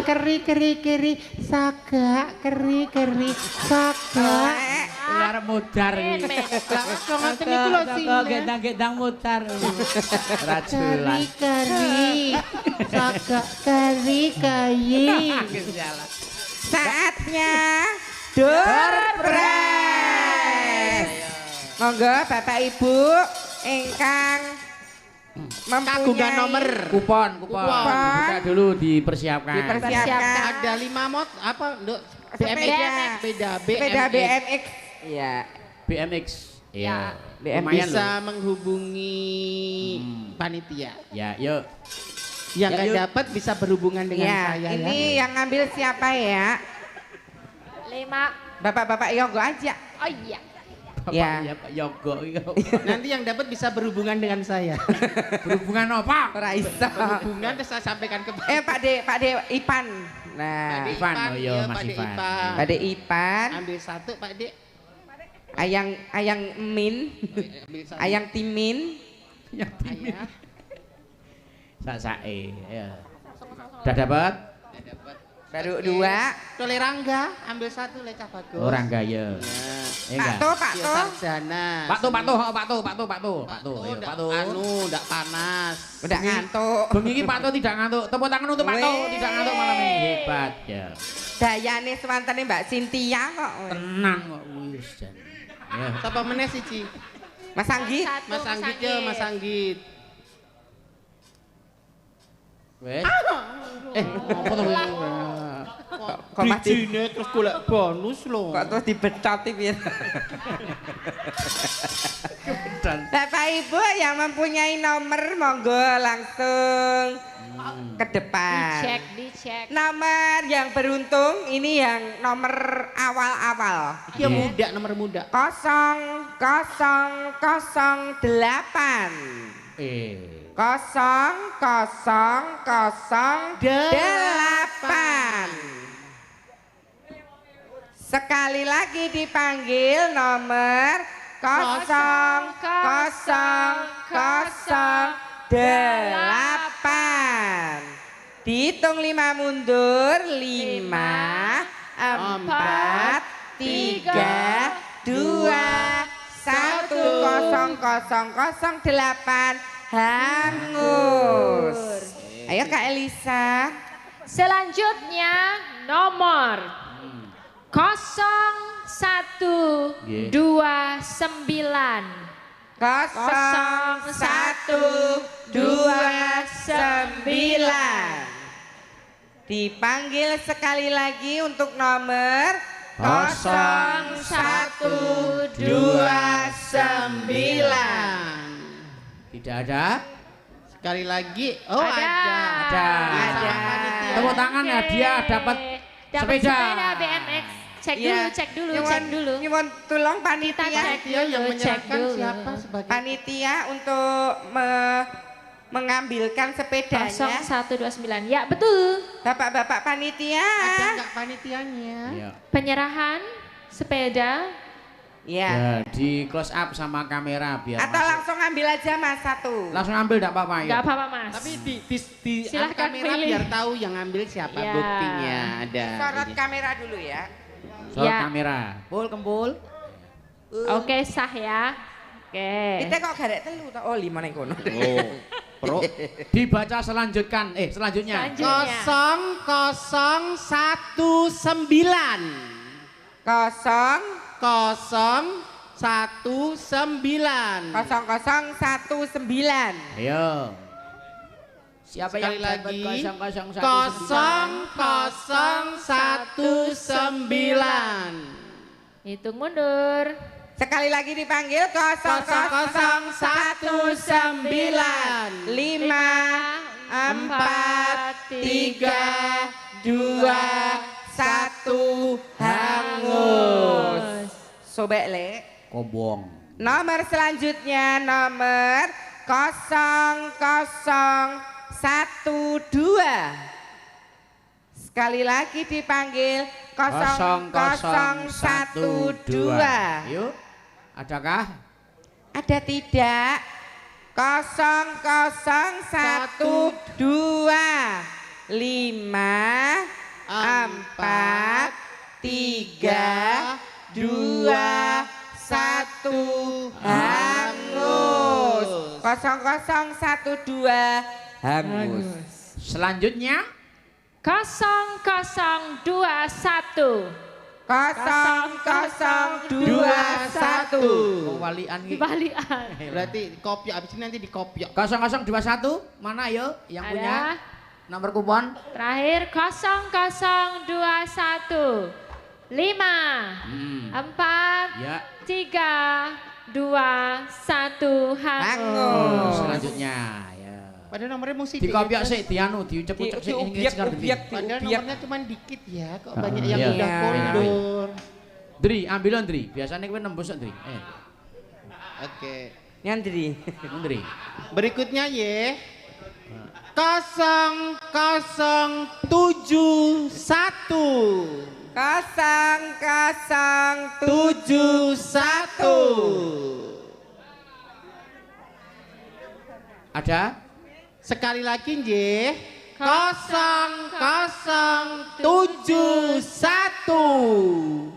keri keri keri saga keri keri saga Lar mudar iki. kok ngoten iku lho sing Gendang-gendang mudar. Rajulan. keri keri saga keri kayi Saatnya Doorpress. Monggo Bapak Ibu ingkang kagungan nomor Kupon. Buka dulu dipersiapkan. Dipersiapkan. ada 5 mod apa Nduk Sepeda. sepeda Sepeda BMX. Iya. BMX. Iya. BMX. Lumayan bisa loh. menghubungi panitia Ya, yuk. yang Ya, nggak yuk. dapat bisa berhubungan dengan Ya, saya ini ya. yang ngambil siapa ya? 5. Bapak-bapak Yogo aja. Oh iya. Bapak Ya. ya Pak Yogo. Nanti yang dapat bisa berhubungan dengan saya. Berhubungan apa? Ora iso. Berhubungan terus saya sampaikan ke Pak De Ipan. Nah, Pak De Ipan, oh iya, iya, Mas Pak De Ipan. Ipan. Pak De Ipan, Ambil satu Pak De. Ayang Min, Ambil satu. Ayang Timin. Ya, Ayah. Sak-sake. Ya. Udah dapat? Udah dapat. Baru Oke. 2. Tole Rangga, ambil satu Leca Bagus. Orang gaya. Ya. Enggak. Pak Tio To. Sarjana. Pak tuh. Iya, ndak panas. Udah ngantuk. Bengi iki Pak tuh tidak ngantuk. Tepuk tangan untuk Pak tuh, Weh. tidak ngantuk malam ini. Hebat ya. Dayane swantene Mbak Cynthia kok. Tenang kok wis jan. Ya. Sapa meneh siji? Mas Anggit. Mas Anggit ya, Mas Anggit. Wes. Apa to? Kok masih Dijine terus golek bonus lho. kok terus dibecot piye? Dan Bapak Ibu yang mempunyai nomor monggo langsung ke depan. Dicek. Nomor yang beruntung ini yang nomor awal-awal. Iki yang muda, nomor muda. 0008 0008. Sekali lagi dipanggil nomor 0008. Dihitung 5 mundur. 5, 4, 3, 2, 1, 0008. Hangus. Ayo Kak Elisa. Selanjutnya nomor 0129. 0129. Dipanggil sekali lagi untuk nomor 0129. tidak ada. Sekali lagi. Oh, Ada. ada. Ada. Panitia. Tepuk tangan ya, dia dapat sepeda. BMX. Cek Ya, dulu, nyuwun- cek dulu. Nyuwun tulung Kita panitia. cek Panitia yang dulu, cek menyerahkan dulu. siapa sebagai Panitia untuk mengambilkan sepedanya. 0129. Ya, betul. Bapak-bapak panitia. ada enggak panitianya? Ya. Penyerahan sepeda. Ya. Ya, di close up sama kamera biar Atau masuk. langsung ambil aja Mas satu. Langsung ambil enggak apa-apa ya. Enggak apa-apa, Mas. Tapi di Silahkan kamera pilih. biar tahu yang ngambil siapa Ya. buktinya ada. Sorot Ini. kamera dulu ya. Sorot Ya. kamera. Pul kempul. Oke, sah ya. Oke. Kita kok garek telu toh? Oh, 5 ning kono. Oh, pro. Dibaca selanjutnya. Selanjutnya. 0019 0019. 0019. Ayo. Siapa Sekali yang dapat lagi 0019? 0019. Hitung mundur. Sekali lagi dipanggil 0019. 5, 4, 3, 2, 1. Hangus. Sobek le. Kobong. Nomor selanjutnya nomor 0012. Sekali lagi dipanggil 0012. Yuk. Adakah? Ada tidak? 0012. 4, 3, 2, 1 hangus. 0012 hangus. Selanjutnya 0021. 0021. Walian iki. Dibalikan. Berarti kopiok, abis ini nanti dikopiok. 0021 mana yo yang punya nomor kupon? Terakhir 0021. 5, 4, Ya. 3, 2, 1 hangus. Selanjutnya ya. Padahal nomornya mesti Dikopiok sik dianu diucep-ucep sik Diubiak. Padahal nomornya cuma dikit ya, kok banyak yang Iya. udah kondor. Dri, ambilon Dri. Biasanya kowe nembus Dri. Oke. Nyandri. Dri. Berikutnya ye. 0071. 0071. Ada? Sekali lagi ye. 0071.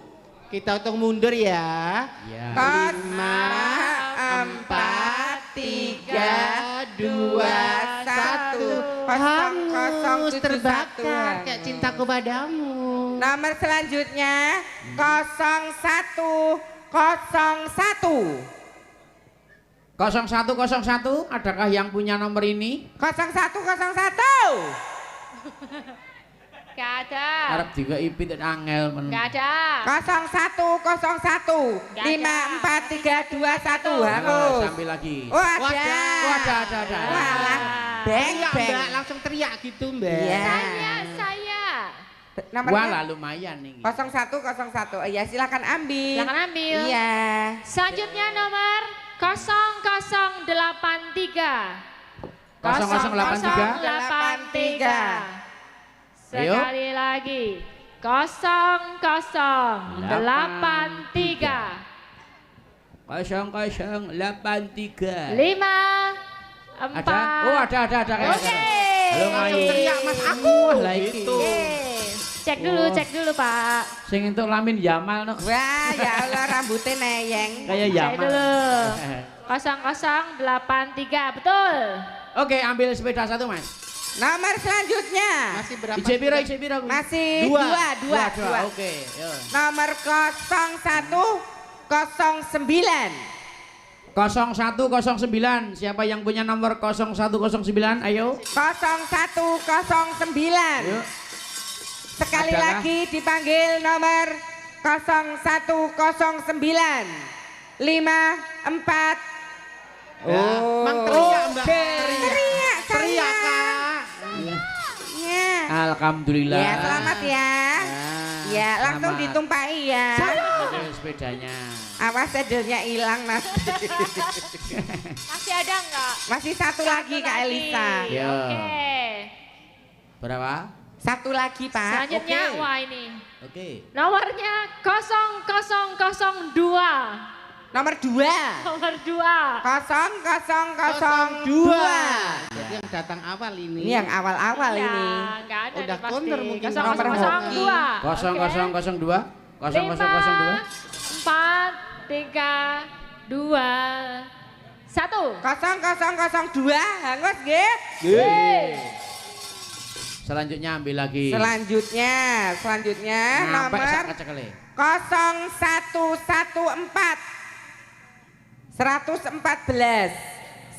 Kita hitung mundur ya. Ya. 5, 4, 3, 2, 1 Hangus terbakar 0071. kayak cintaku padamu. Nomor selanjutnya 0101. 0101 adakah yang punya nomor ini? 0101. Gak ada. Arab juga ipit angel men. Gak ada. 0101. 5, 4, 3, 2, 1 hangus. Sampai lagi. Oh ada. Oh, ada. Walah. Beng Teriak, beng. Mbak, langsung teriak gitu Mbak. Iya. Saya. Nomornya Walah lumayan nih. 0101. Ya silakan ambil. Silakan ambil. Iya. Selanjutnya nomor 0083. 0083. Ayo. Sekali lagi. 0083. 0083. 5, 4. Ada? Oh ada. Oke. Halo Langsung Mai. teriak Mas aku. Lah iki. Cek dulu Pak. Sing entuk Lamin Yamal no. Wah ya Allah rambutnya neyeng. Kayak Cek Yamal. dulu. 0083. Betul. Oke, ambil sepeda satu, Mas. Nomor selanjutnya. Masih berapa? Ije pira? Masih Dua. dua. Oke, yo. Nomor 0109. 0109. Siapa yang punya nomor 0109? Ayo. 0109. Ayo. Sekali Adakah? lagi dipanggil nomor 0109. 5, 4. Oh, Mang teriak Mbak. Teriak Teriak Kak. Ya. Alhamdulillah. Ya, selamat ya. Ya, langsung selamat. ditumpahi ya. Oke, sepedanya. Awas sedelnya hilang Mas. Masih ada enggak? Masih satu lagi Kak Elisa. Ya. Oke. Berapa? Satu lagi Pak. Selanjutnya, Oke. wah ini. Oke. Nomornya 0002. Nomor 2. Nomor 2. 0002. Jadi yang datang awal ini. Ini yang awal-awal Ya, ini. enggak ada Udah nih pasti. counter mungkin. 0002. 0002. 0002. 4, 3, 2, 1. 0002 hangus nggih. Selanjutnya ambil lagi. Selanjutnya Sampai nomor sak kecekele. 0114. 114.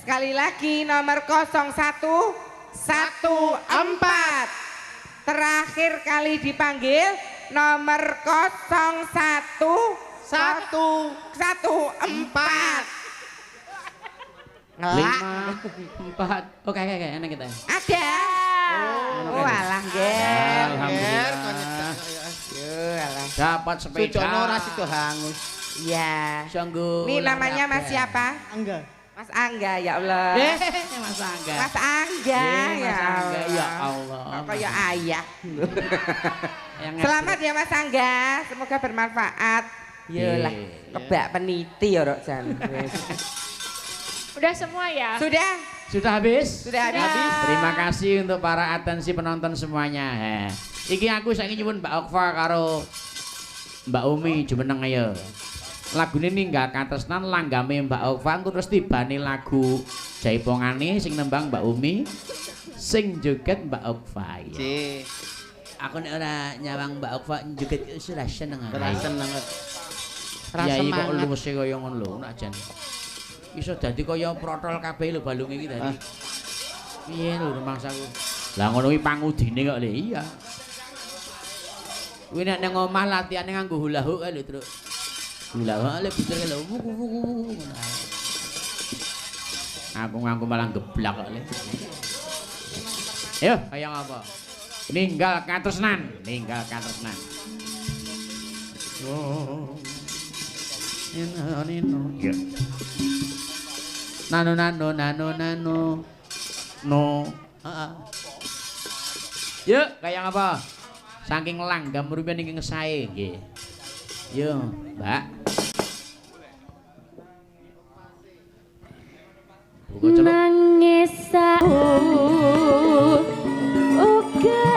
Sekali lagi nomor 0114. Terakhir kali dipanggil nomor 0114. 5, 4. Oke, enak kita. Ada. Oh, alah nggih. Alhamdulillah. Yo, alah. Dapat sepeda. Sujono ora sido hangus. Iya. Sanggup. Ini namanya Mas siapa? Enggak. Mas Angga ya Allah. Mas Angga. Mas Angga Mas ya Angga, Allah. ya Allah. Apa ya ayah. Yang Selamat ya Mas Angga, semoga bermanfaat. Yolah, Iya. kebak peniti ya Rok Jan. Udah semua ya? Sudah, Sudah habis? Sudah habis. Terima kasih untuk para atensi penonton semuanya. Iki aku saiki nyuwun Mbak Okfa karo Mbak Umi jumeneng ayo. Lagune ninggal katresnan langgame Mbak Okfa engko terus tibane lagu jaipongane sing nembang Mbak Umi, sing joget Mbak Okfa. Ji. Aku nek ora nyawang Mbak Okfa joget ora seneng. Ora seneng. Ya iki kok luwese kaya ngono lho nek jan. Iso dadi kaya protol kabeh lho balunge iki dadi. Piye lho rumangsaku. Lah ngono kuwi pangudine kok lho iya. Kuwi nek nang omah latihane nganggo hula hoop kae lho, Truk. Hula hoop le puter lho. Aku nganggo malah geblak kok le. Ayo, kaya ngapa? Ninggal katresnan, ninggal katresnan. Oh. Nino. Ya. Nano. No. Yuk, kayak apa? Saking langgam rupiah niki sae nggih. Yo, Mbak. Buka celuk. Nangis sahur uga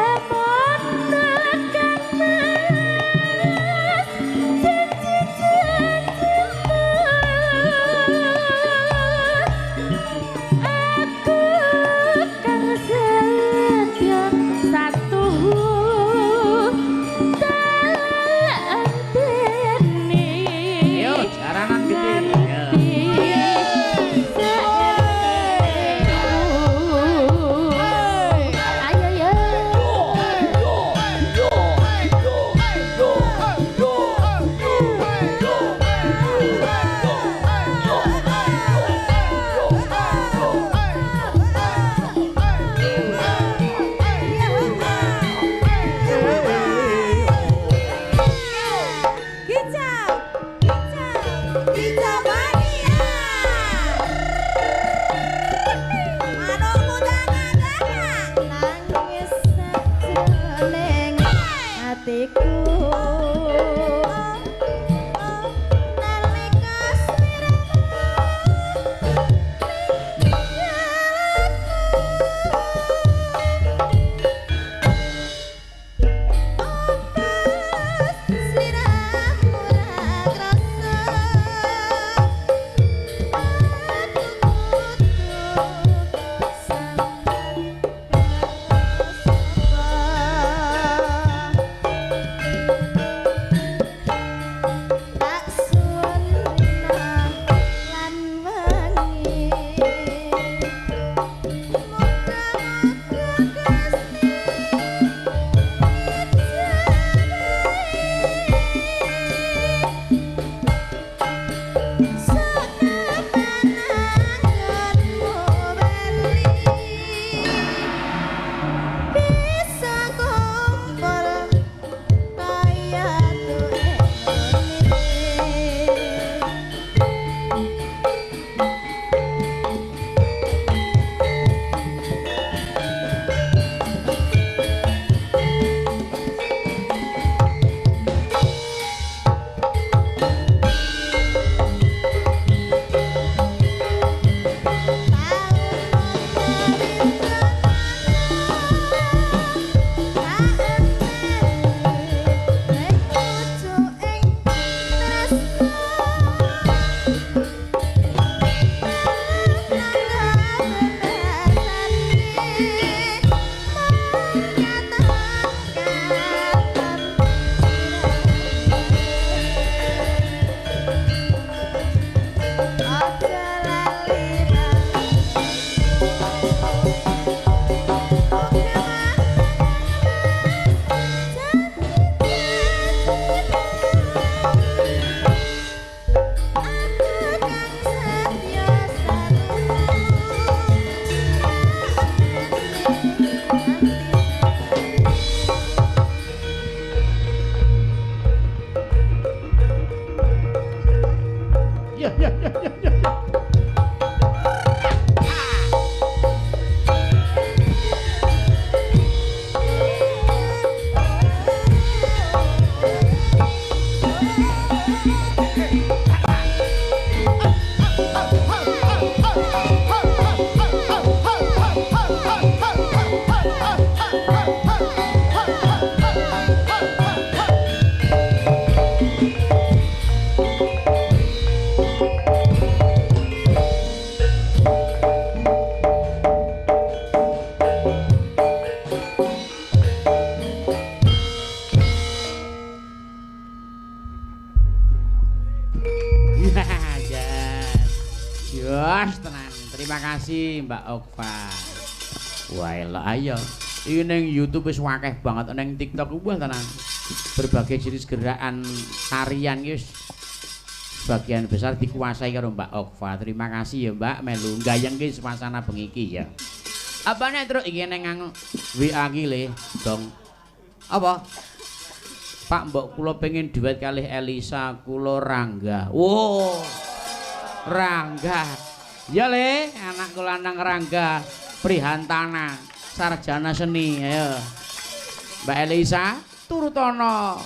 kasih Mbak Okfa. Wah, elok ayo. Iki ning YouTube wis akeh banget, ning TikTok wah tenan. Berbagai jenis gerakan tarian iki wis sebagian besar dikuasai karo Mbak Okfa. Terima kasih ya Mbak melu gayengke suasana bengi iki ya. Apa nek terus iki ning WA iki le, Dong. Apa? Pak mbok kula pengen duet kalih Elisa kula Rangga. Wow. Rangga. Ya le, anak kula nang Rangga Prihantana, sarjana seni. Ayo. Mbak Elisa turut ana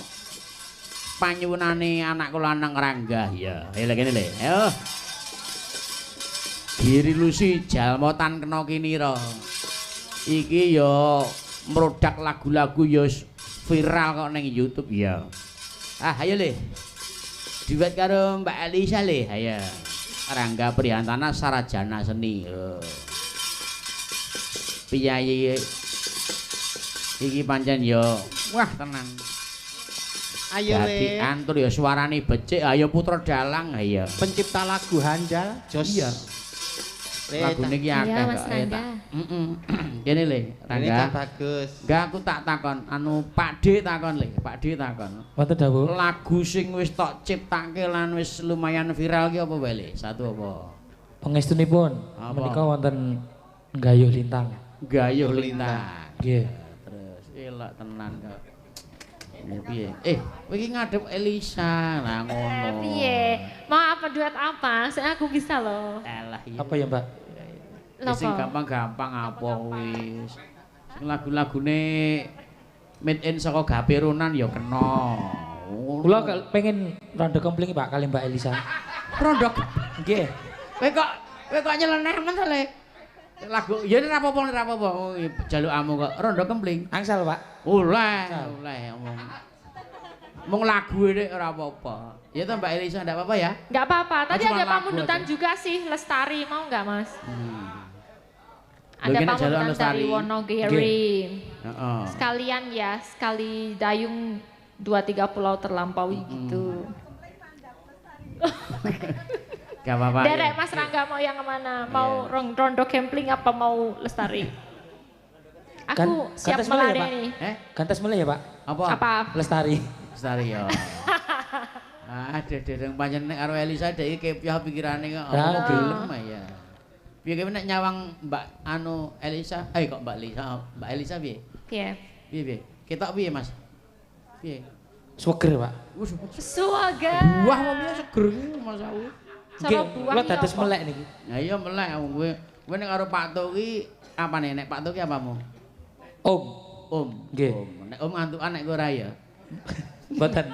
panyuwunane anak kula nang Rangga. Ya, ayo kene le. Ayo. Giri Lusi jalmotan kena kinira. Iki ya mrodak lagu-lagu ya viral kok ning YouTube ya. Ah, ayo le. Duet karo Mbak Elisa le. Ayo. Rangga Prihantana sarjana seni. Piyayi iki pancen ya wah tenan. Ayo Dadi le. antur ya suarane becik. Ayo putra dalang ayo. Pencipta lagu handal Jos. Iya. Lagune iki akeh Iya, Mas kok. Rangga. Heeh. Kene le, Ini Rangga. kan bagus. Enggak aku tak takon, anu Pak D takon le, Pak D takon. Wonten dawuh. Lagu sing wis tok ciptake lan wis lumayan viral ki apa wae le? Satu apa? Pangestunipun Apa? menika wonten Gayuh Lintang. Gayuh Lintang. Nggih. Terus elok tenan kok. Ya piye? Kowe iki ngadep Elisa. Lah ngono. Piye? Mau apa duet apa? Saya aku bisa loh. Alah iya. Apa ya, Mbak? Sing Napa? gampang-gampang apa wis. Sing lagu-lagune made in saka Gaperonan ya kena. Kula pengen rondo kempling Pak kali Mbak Elisa. Rondok. Nggih. Kowe kok nyeleneh men to le. Lagu ya ora apa-apa. Oh, jalukamu kok rondo kempling. Angsal, Pak. Oleh omong. Mung lagu ini ora apa-apa. Ya toh Mbak Elisa ndak apa-apa ya? Nggak apa-apa. Tadi Cuma ada lagu pamundutan aja. juga sih, Lestari. Mau nggak Mas? Lho, Ada kene jalukan pamundutan Lestari. dari Wonogiri. Heeh. Sekalian ya, sekali dayung 2-3 pulau terlampaui gitu. Gak apa-apa. Derek ya. Mas Rangga mau yang kemana? Mau rondo camping apa mau Lestari? Aku siap Gantes mulai ya, Pak? meladeni. Gantes mulai ya, Pak? Apa? Apa? Lestari. Lestari ya. Dedeng pancen nek karo Elisa dhek iki kepiah pikirane kok. Lah, Apa gelem. gelem ya. Piye kowe nek nyawang Mbak anu Elisa? Kok Mbak Elisa? Mbak Elisa piye? Iya. Piye? Ketok piye, Mas? Piye? Sweger, Pak. Wis Suaga. buah apa piye seger iki Mas aku. Cara buah Kula iki dados apa? melek niki. Nah iya melek kowe nek karo Pak Tok iki apane nek Pak Tok iki apamu? Om. Om. Nggih. Om. Nek om ngantukan nek kowe ora ya. Mboten.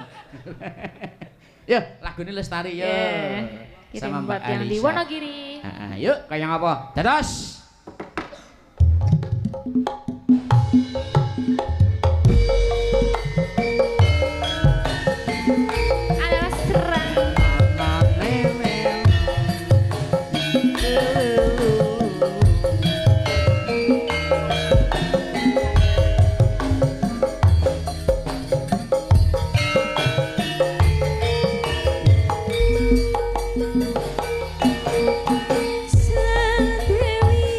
Yo, lagune Lestari yo. Yeah. Kirim buat yang di Wonogiri. Heeh, yuk kayak apa? Dados. Adalah serang. Sang Dewi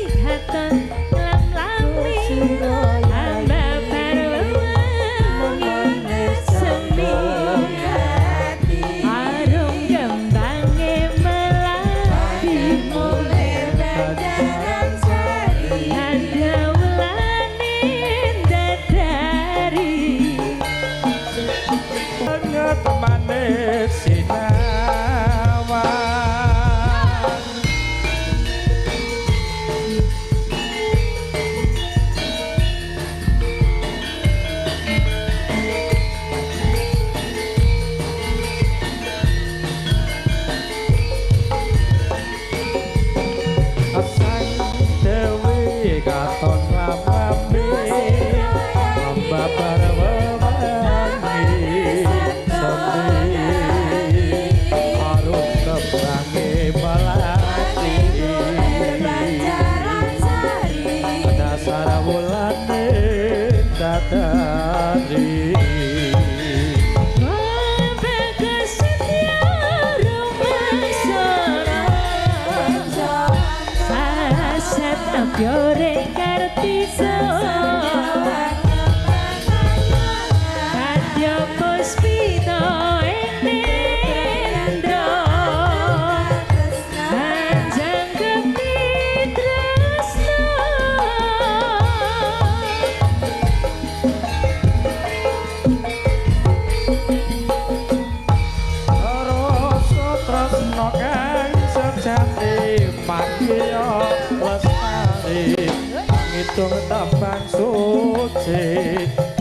ngitung tambang suci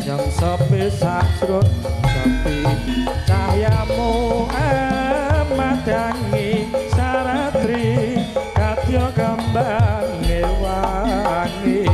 yang sepi sajrut sepi cahyamu madangi saratri kadya kembang ngewangi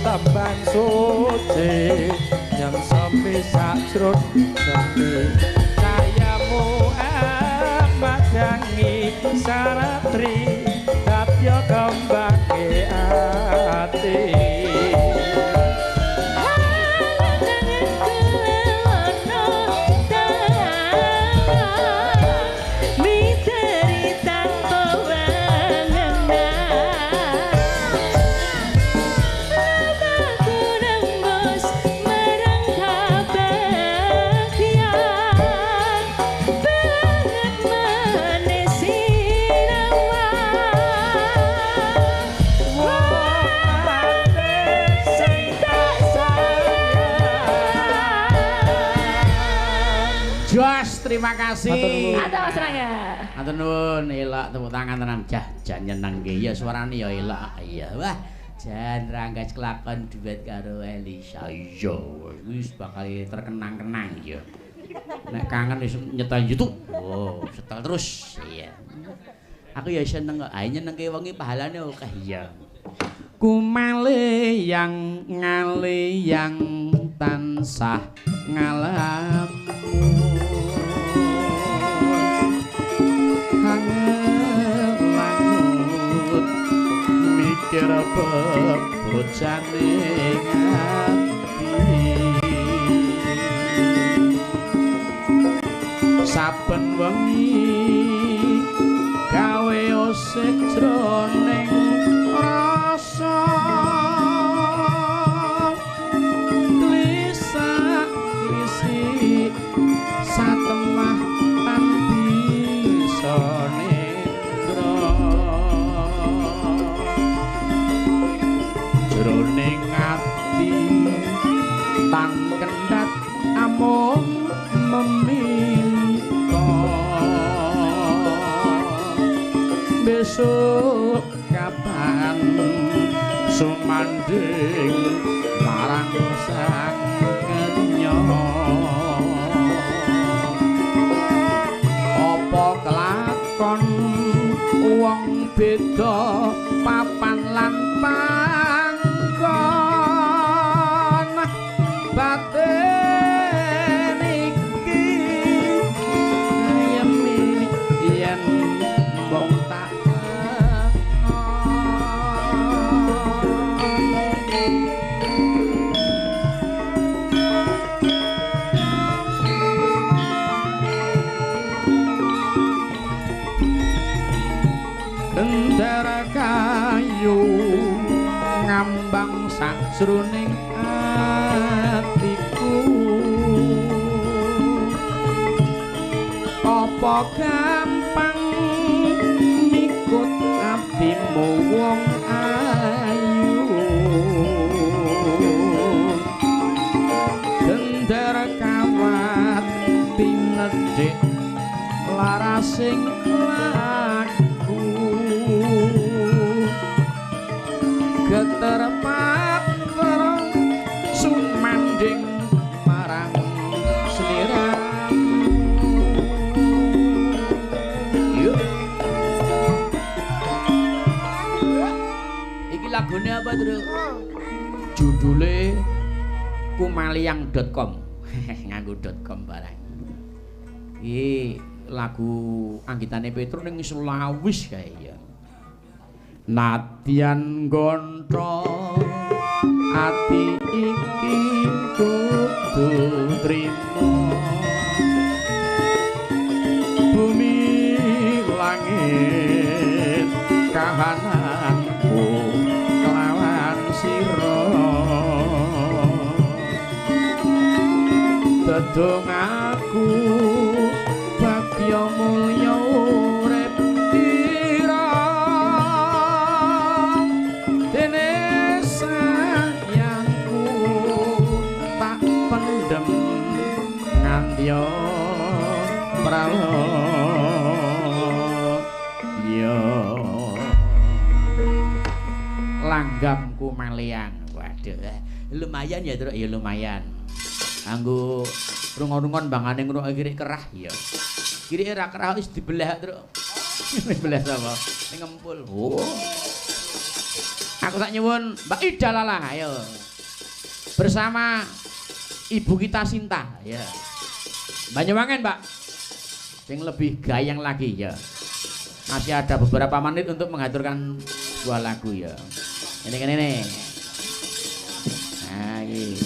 tambang suci yang sepi sajrut sepi cahayamu madangi saratri kadya kembangke ati terima kasih. Ada Mas Rangga. Matur nuwun, elok tepuk tangan tenan jan nyenengke ya suarane ya elok. Iya, wah. Jan Rangga kelakon duet karo Elisa. Iya, wis bakal terkenang-kenang ya. Nek kangen wis nyetel YouTube. Oh, setel terus. Iya. Aku ya seneng kok. Ae nyenengke wong iki pahalane akeh ya. Kumale yang ngale yang tansah ngalamu langut mikir bebojane ngati saben wengi gawe osik jroning rasa klisa-klisi satemah jroning ati tan kendhat amung meminta besok kapan sumanding marang sang kenya apa kelakon wong beda papan lan panggon batin iki yen wong tak Bendera kayu ngambang sajroning atiku apa gampang mikut atimu wong ayu bendera kawat tinedhik larasing keterpat sumanding marang sliramu yuk iki lagune apa Tru judule kumaliang.com nganggo .com barang iki lagu anggitane Petro ning Sulawis kae ya Nadyan gontro ati iki kudu trimo bumi langit gedung aku bagya mulya urip ira dene sayangku tak pendem ngantya pralaya langgamku maliang. Waduh, lumayan ya Truk, ya lumayan. Anggo rungon-rungon bangane ngrungok kiri kerah ya. Kiri ora kerah wis dibelah Truk. Dibelah sapa? Ning ngempul. Oh. Aku tak nyuwun Mbak Ida Lala ayo. Bersama ibu kita Sinta ya. Banyuwangen, Mbak. Sing lebih gayang lagi ya. Masih ada beberapa menit untuk mengaturkan sebuah lagu ya. Ini nih. Nah, iki.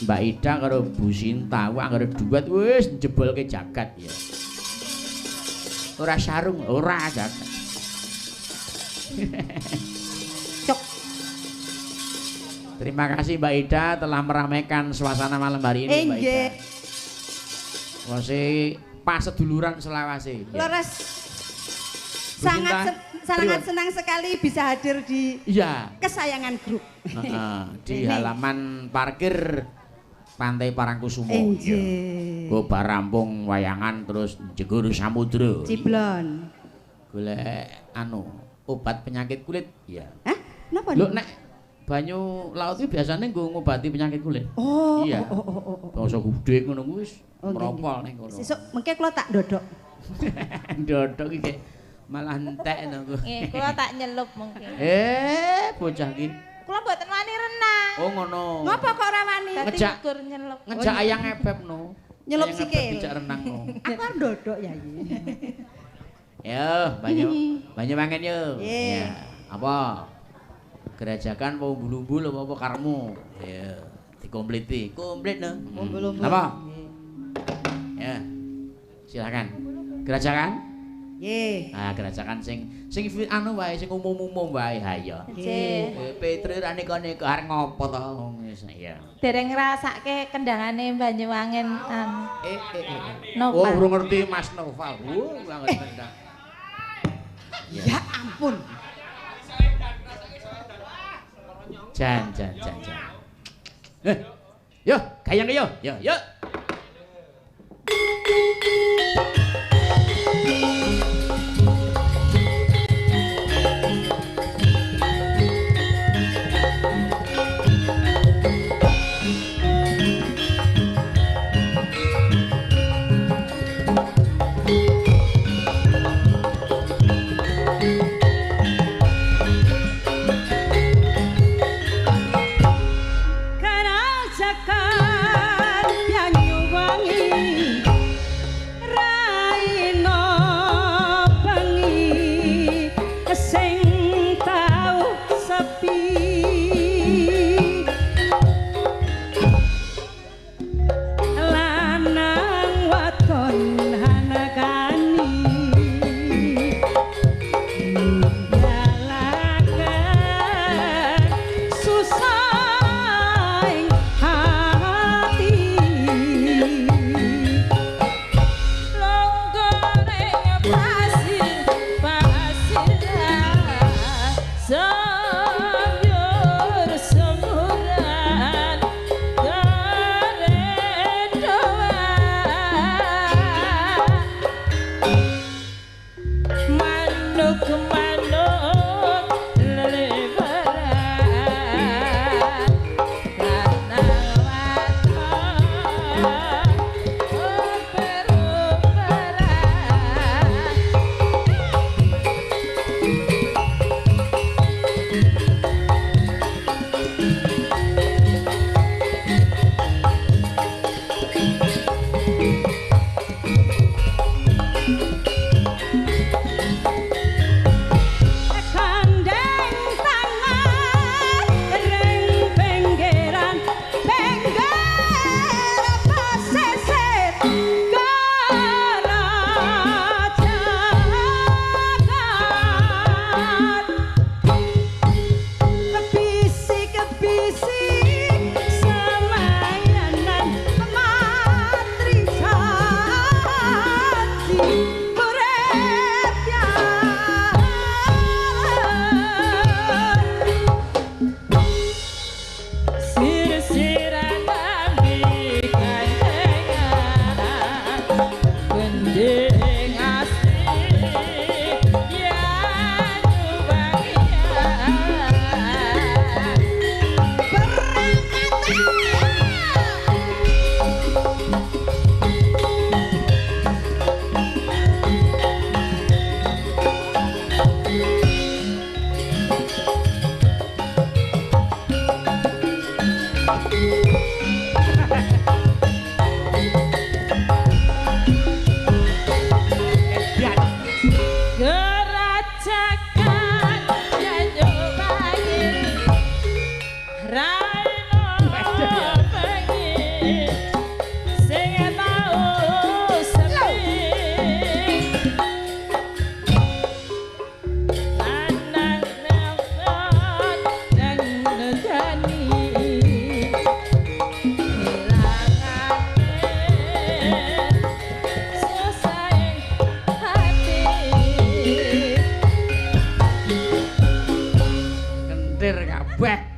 Mbak Ida karo Bu Sinta ku anggere duet wis njebolke jagat ya. Ora sarung, ora jagat. Cok. Terima kasih Mbak Ida telah meramaikan suasana malam hari ini Mbak Ida. Wase pas seduluran selawase. Ya. Leres. Sangat senang sekali bisa hadir di kesayangan grup. Di halaman parkir Pantai Parangkusumo. Gobar rampung wayangan terus jegur samudra. Ciblon. Golek obat penyakit kulit ya. Hah? Napa Lho nek banyu laut itu biasanya nggo ngobati penyakit kulit. Oh. Iya. Bangsa gudeg ngono kuwi wis meropol ning kono. Sesuk mengke kula tak dodok. Dodok iki malah entek nunggu. Nggih, kula tak nyelup mungkin. Bocah iki. Kula mboten wani renang. Oh ngono. Ngapa kok ora wani? Ngejak Gur nyelup. ngejak ayang ebebno. Nyelup Ayang sikil. ebeb dijak renang no. Aku arep dodok ya. Yo, banyu mangen yo. Ya. Apa? Gerajakan mau bulu-bulu apa karemu? Ya, dikompleti. Komplit no. Apa? Ya. Silakan. Gerajakan? Nggih. Ah, gerajakan sing wae, sing umum-umum wae ha ya. Nggih. Petri ra nika-nika arep ngopo to wis ya. Dereng ngrasake kendangane Banyuwangen Oh, urung ngerti Mas Noval. Banget kendang. Ya ampun. Jan. Yo, gayang yo. Yo. Beh.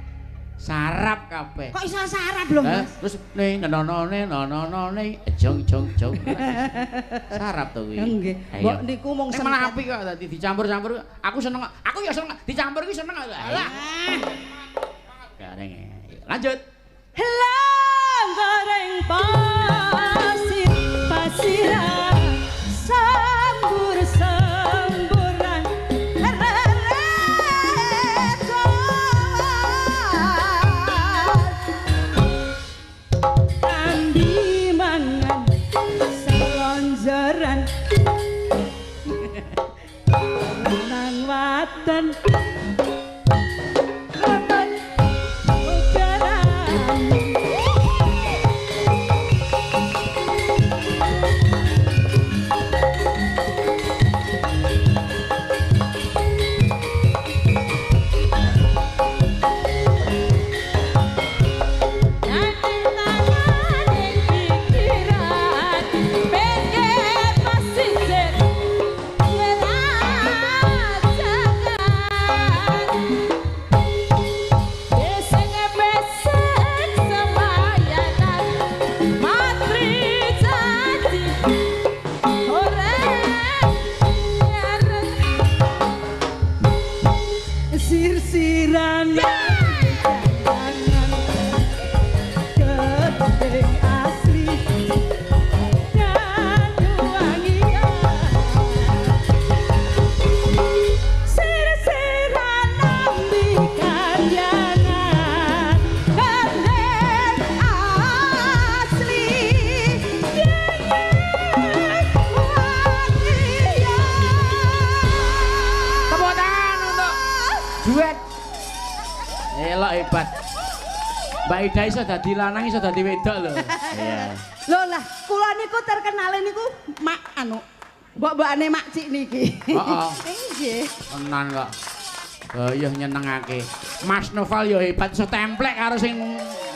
Sarap kabeh. Kok iso sarap lho, Mas? Terus nonone jong. Sarap to kuwi. Nggih. Mbok niku mung seneng. Malah apik kok dadi dicampur-campur. Aku seneng. Aku ya seneng. Dicampur ki seneng. Alah. Gareng. Lanjut. Hello goreng pasiran samburan ambi mangan selonjoran nang waten hebat. Mbak Ida iso dadi lanang iso dadi wedok lho. Iya. Lho lah, kula niku terkenale niku mak mbok-mbokane mak Cik niki. Heeh. Nggih. Tenan kok. Iya nyenengake. Mas Noval yo hebat iso templek karo sing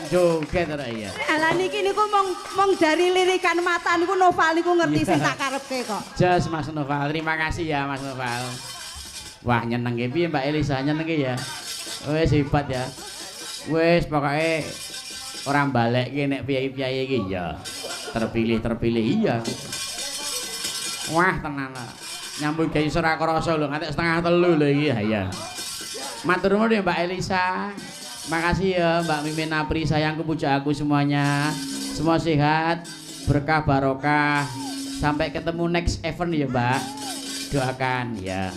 joget ora iya. Lah niki niku mong dari lirikan mata niku Noval niku ngerti sing tak karepke kok. Jas Mas Noval, terima kasih ya Mas Noval. Wah nyenengke piye Mbak Elisa nyenengke ya. Wes hebat ya. Wes pokoknya orang balik nek piye-piye iki ya. Terpilih iya. Wah tenan. Nyambut gawe ora krasa lho nganti setengah 3 lho iki ya. Matur nuwun ya Mbak Elisa. Makasih ya Mbak Mimin Apri sayangku puja aku semuanya. Semua sehat, berkah barokah. Sampai ketemu next event ya Mbak. Doakan ya.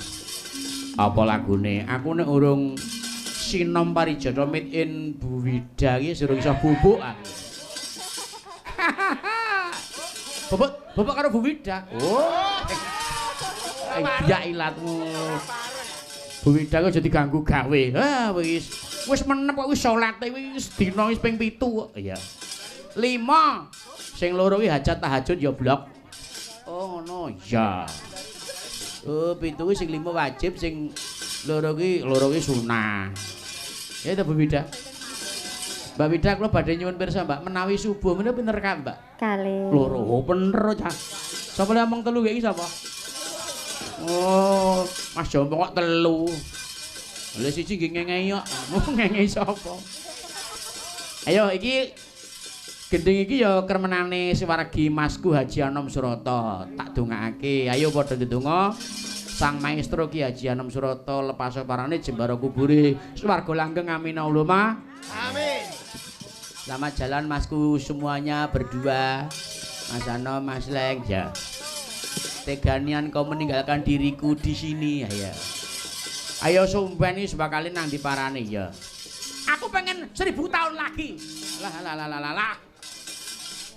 Apa lagune? Aku nek urung Sinom Parijata meet in Bu Wida iki durung iso bubuk aku. Bobok karo Bu Wida. Oh. Ya ilatmu. Bu Wida kok jadi ganggu gawe. Ha wis menep kok wis salate wis dina wis ping 7 kok. Iya. 5. Sing loro iki hajat tahajud ya blok. Oh ngono ya. Oh 7 sing 5 wajib sing loro ki sunah. Ya itu Bu Wida. Mbak Wida kula badhe nyuwun pirsa Mbak menawi subuh menika pinter kan Mbak? Kali. Loro bener cah. Sapa le omong 3 iki sapa? Oh, Mas Jompo kok 3. Lha siji nggih ngengei kok. Ngengei sapa? Ayo iki gending iki ya kermenane siwargi Masku Haji Anom Surata. Tak dongakake. Ayo padha ndedonga. Sang Maestro Ki Haji Anom Surata lepas parane jembara kubure swarga langgeng amin Allahumma amin. Selamat jalan Masku semuanya berdua. Mas Anom, Mas Leng ya. Teganian kau meninggalkan diriku di sini ya. Ayo sumpeni sebakali nang diparani ya. Aku pengen 1000 tahun lagi. Lah.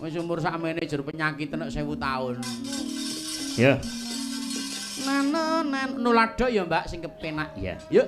Wis umur sakmene jero penyakit nek 1000 tahun. Ya. Nulado ya Mbak sing kepenak ya. Yuk.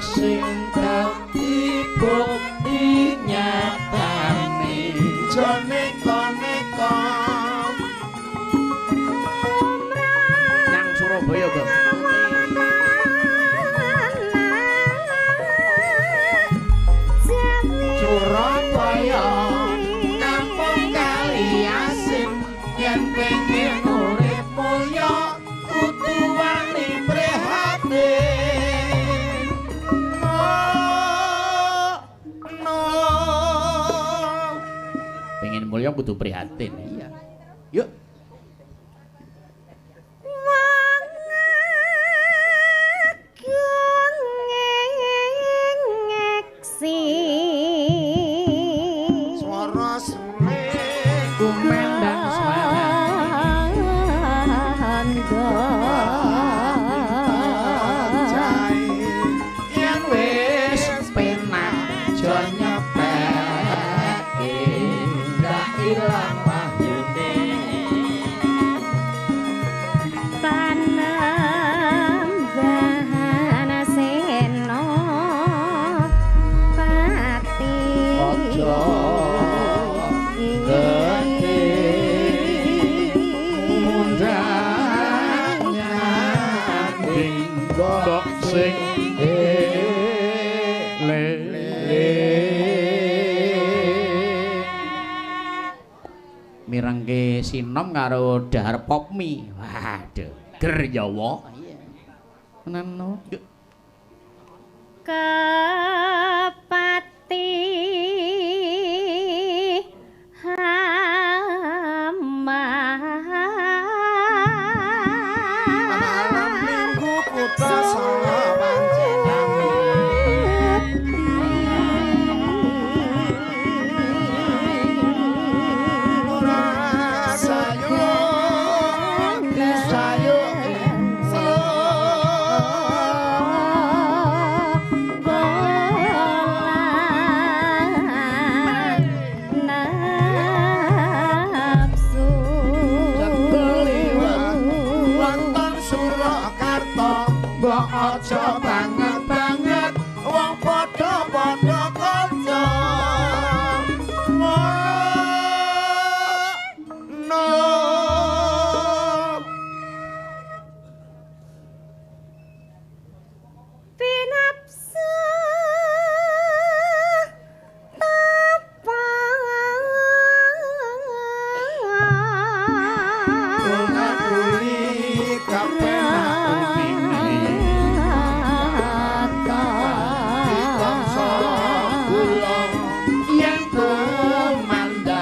Sing dadi bukti nyatane jane koneko yen pengen urip mulya kudu wani prihatin no pengen mulya kudu prihatin iya yuk Swara sene kumendang semangat yang wis penak aja nyepeke gak ilang wahyune Panambahan seno pati aja gede mundanya ndok sing mirengke sinom karo dahar popmi waduh ger yawa iya neno yuk kepati malam minggu kutha sawanjenami ora sayung disayung wonten Surakarta mbok aja banget-banget wong padha-padha kanca no pinapsu ngakuli kapenak bangsa kula yen tumandang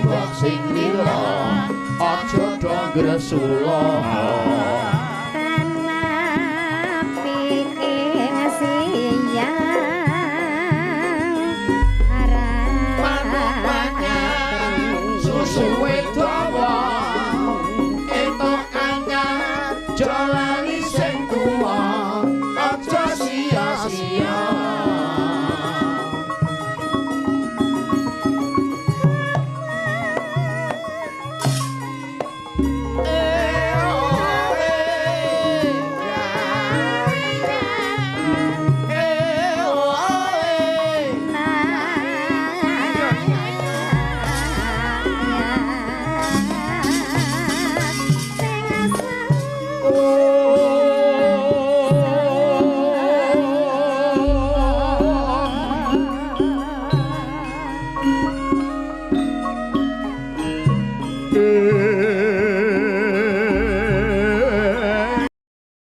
mbok sing lila aja do gresula